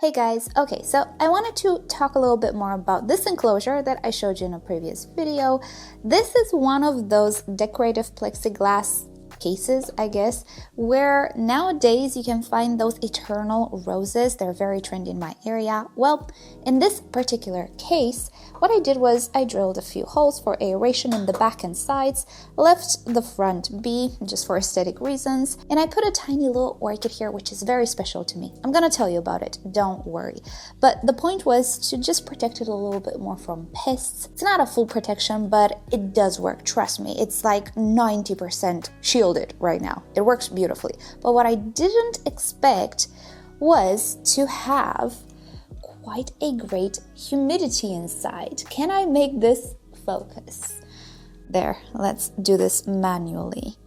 Hey guys, okay, so I wanted to talk a little bit more about this enclosure that I showed you in a previous video. This is one of those decorative plexiglass cases, I guess, where nowadays you can find those eternal roses. They're very trendy in my area. Well, in this particular case, what I did was I drilled a few holes for aeration in the back and sides, left the front be just for aesthetic reasons, and I put a tiny little orchid here, which is very special to me. I'm gonna tell you about it, don't worry. But the point was to just protect it a little bit more from pests. It's not a full protection, but it does work, trust me. It's like 90% shielded right now. It works beautifully. But what I didn't expect was to have quite a great humidity inside. Can I make this focus? There, let's do this manually.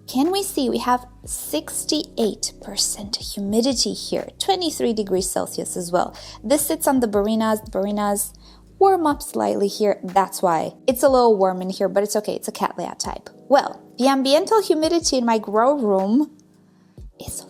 Can we see we have 68% humidity here, 23 degrees Celsius as well. This sits on the Barinas. The Barinas warm up slightly here. That's why it's a little warm in here, but it's okay. It's a Cattleya type. Well, the ambiental humidity in my grow room is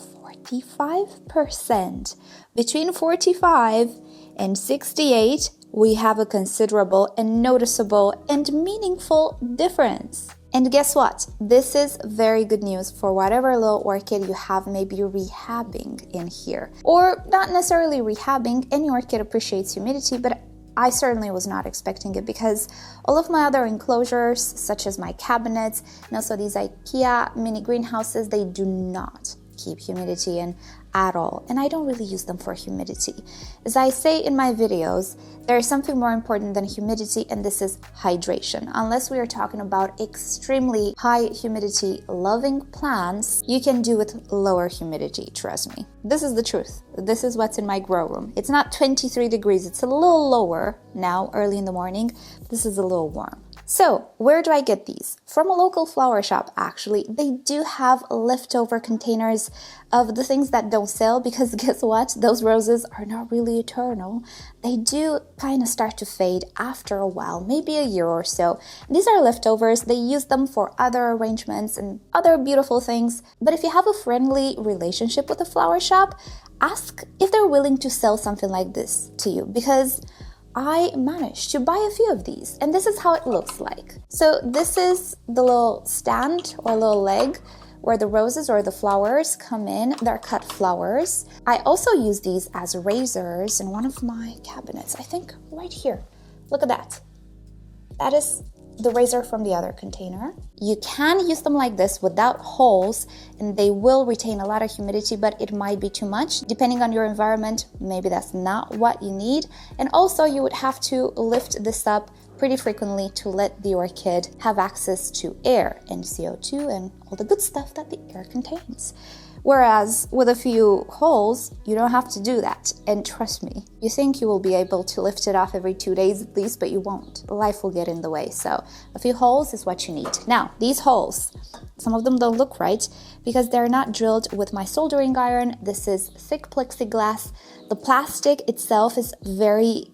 45%. Between 45 and 68, we have a considerable and noticeable and meaningful difference. And guess what? This is very good news for whatever little orchid you have maybe rehabbing in here. Or not necessarily rehabbing, any orchid appreciates humidity, but I certainly was not expecting it because all of my other enclosures, such as my cabinets and also these IKEA mini greenhouses, they do not keep humidity in at all, and I don't really use them for humidity. As I say in my videos, there is something more important than humidity, and this is hydration. Unless we are talking about extremely high humidity loving plants, you can do with lower humidity, trust me. This is the truth. This is what's in my grow room. It's not 23 degrees, it's a little lower now, early in the morning. This is a little warm. So, where do I get these? From a local flower shop, actually. They do have leftover containers of the things that don't sell because guess what? Those roses are not really eternal. They do kind of start to fade after a while, maybe a year or so. These are leftovers. They use them for other arrangements and other beautiful things. But if you have a friendly relationship with a flower shop, ask if they're willing to sell something like this to you because I managed to buy a few of these, and this is how it looks like. So this is the little stand or little leg where the roses or the flowers come in. They're cut flowers. I also use these as razors in one of my cabinets, I think right here. Look at that. That is the razor from the other container. You can use them like this without holes and they will retain a lot of humidity, but it might be too much. Depending on your environment, maybe that's not what you need. And also you would have to lift this up pretty frequently to let the orchid have access to air and CO2 and all the good stuff that the air contains. Whereas with a few holes, you don't have to do that. And trust me, you think you will be able to lift it off every 2 days at least, but you won't. Life will get in the way. So a few holes is what you need. Now, these holes, some of them don't look right because they're not drilled with my soldering iron. This is thick plexiglass. The plastic itself is very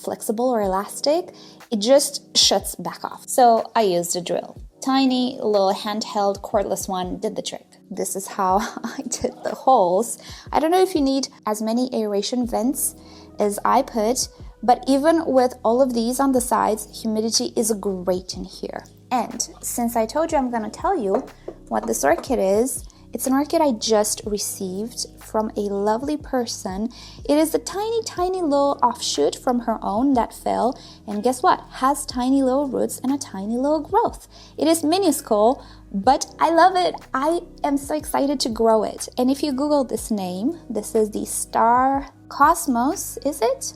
flexible or elastic. It just shuts back off. So I used a drill. Tiny little handheld cordless one did the trick. This is how I did the holes. I don't know if you need as many aeration vents as I put, but even with all of these on the sides, humidity is great in here. And since I told you I'm gonna tell you what this orchid is, it's an orchid I just received from a lovely person. It is a tiny, tiny little offshoot from her own that fell, and guess what? Has tiny little roots and a tiny little growth. It is minuscule, but I love it. I am so excited to grow it. And if you Google this name, this is the Star Cosmos, is it?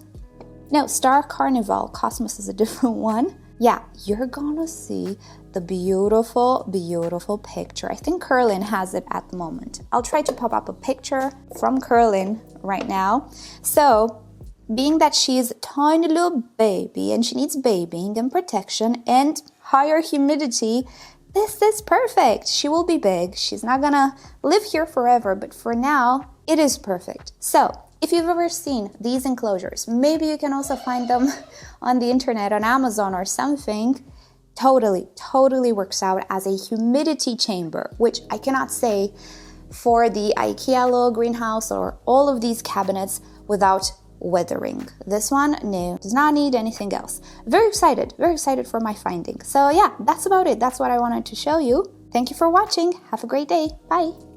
No, Star Carnival. Cosmos is a different one. Yeah, you're gonna see the beautiful, beautiful picture. I think Curlin has it at the moment. I'll try to pop up a picture from Curlin right now. So, being that she's a tiny little baby and she needs babying and protection and higher humidity, this is perfect. She will be big. She's not gonna live here forever, but for now, it is perfect. So, if you've ever seen these enclosures, maybe you can also find them on the internet, on Amazon or something. Totally works out as a humidity chamber, which I cannot say for the IKEA little greenhouse or all of these cabinets without withering. This one, no, does not need anything else. Very excited for my finding. So yeah, that's about it. That's what I wanted to show you. Thank you for watching. Have a great day. Bye.